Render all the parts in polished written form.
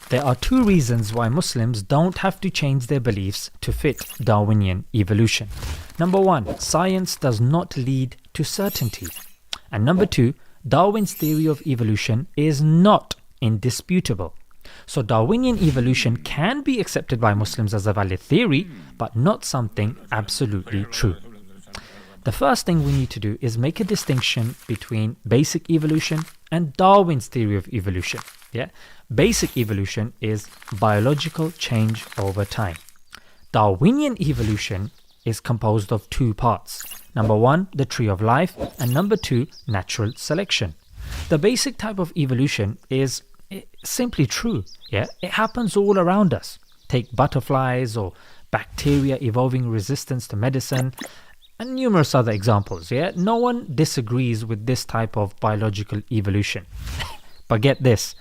There are two reasons why Muslims don't have to change their beliefs to fit Darwinian evolution. Number one, science does not lead to certainty. And number two, Darwin's theory of evolution is not indisputable. So Darwinian evolution can be accepted by Muslims as a valid theory, but not something absolutely true. The first thing we need to do is make a distinction between basic evolution and Darwin's theory of evolution. Basic evolution is biological change over time. Darwinian evolution is composed of two parts. Number one, the tree of life, and number two, natural selection. The basic type of evolution is simply true. It happens all around us. Take butterflies or bacteria evolving resistance to medicine, and numerous other examples. No one disagrees with this type of biological evolution. But get this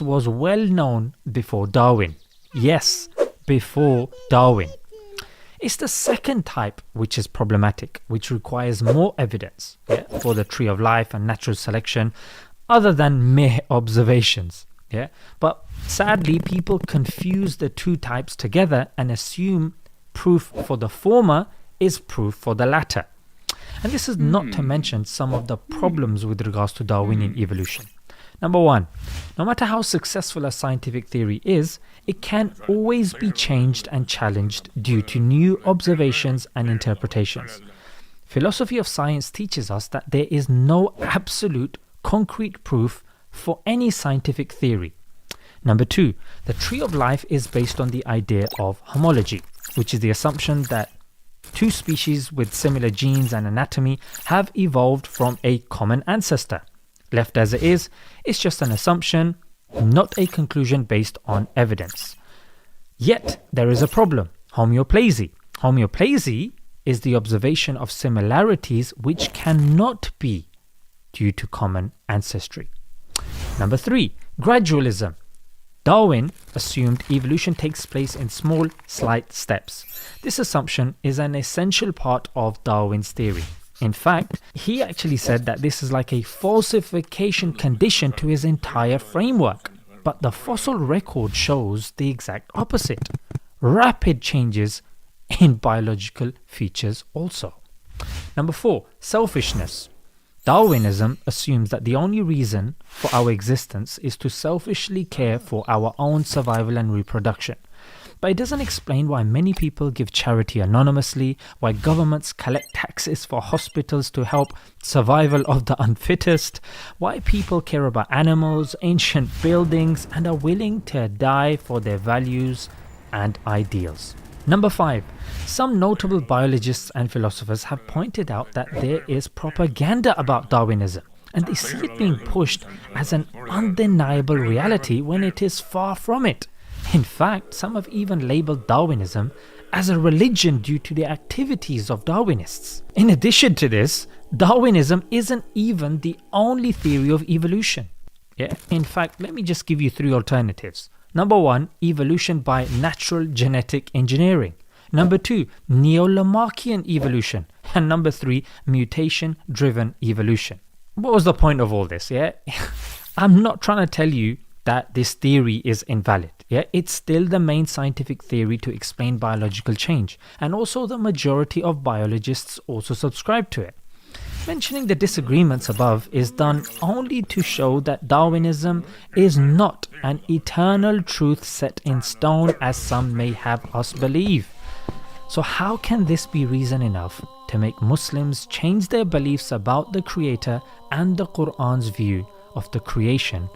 was well known before Darwin. Yes, before Darwin. It's the second type which is problematic, which requires more evidence for the tree of life and natural selection other than mere observations. But sadly, people confuse the two types together and assume proof for the former is proof for the latter. And this is not to mention some of the problems with regards to Darwinian evolution. Number one, no matter how successful a scientific theory is, it can always be changed and challenged due to new observations and interpretations. Philosophy of science teaches us that there is no absolute concrete proof for any scientific theory. Number two, the tree of life is based on the idea of homology, which is the assumption that two species with similar genes and anatomy have evolved from a common ancestor. Left as it is, it's just an assumption, not a conclusion based on evidence. Yet, there is a problem: homeoplasy. Homeoplasy is the observation of similarities which cannot be due to common ancestry. Number three, gradualism. Darwin assumed evolution takes place in small, slight steps. This assumption is an essential part of Darwin's theory. In fact, he actually said that this is like a falsification condition to his entire framework. But the fossil record shows the exact opposite: rapid changes in biological features also. Number four, selfishness. Darwinism assumes that the only reason for our existence is to selfishly care for our own survival and reproduction. But it doesn't explain why many people give charity anonymously, why governments collect taxes for hospitals to help survival of the unfittest, why people care about animals, ancient buildings, and are willing to die for their values and ideals. Number five, some notable biologists and philosophers have pointed out that there is propaganda about Darwinism, and they see it being pushed as an undeniable reality when it is far from it. In fact, some have even labeled Darwinism as a religion due to the activities of Darwinists. In addition to this, Darwinism isn't even the only theory of evolution. In fact, let me just give you three alternatives. Number one, evolution by natural genetic engineering. Number two, neo-Lamarckian evolution. And number three, mutation-driven evolution. What was the point of all this? I'm not trying to tell you that this theory is invalid. It's still the main scientific theory to explain biological change, and also the majority of biologists also subscribe to it. Mentioning the disagreements above is done only to show that Darwinism is not an eternal truth set in stone as some may have us believe. So how can this be reason enough to make Muslims change their beliefs about the Creator and the Quran's view of the creation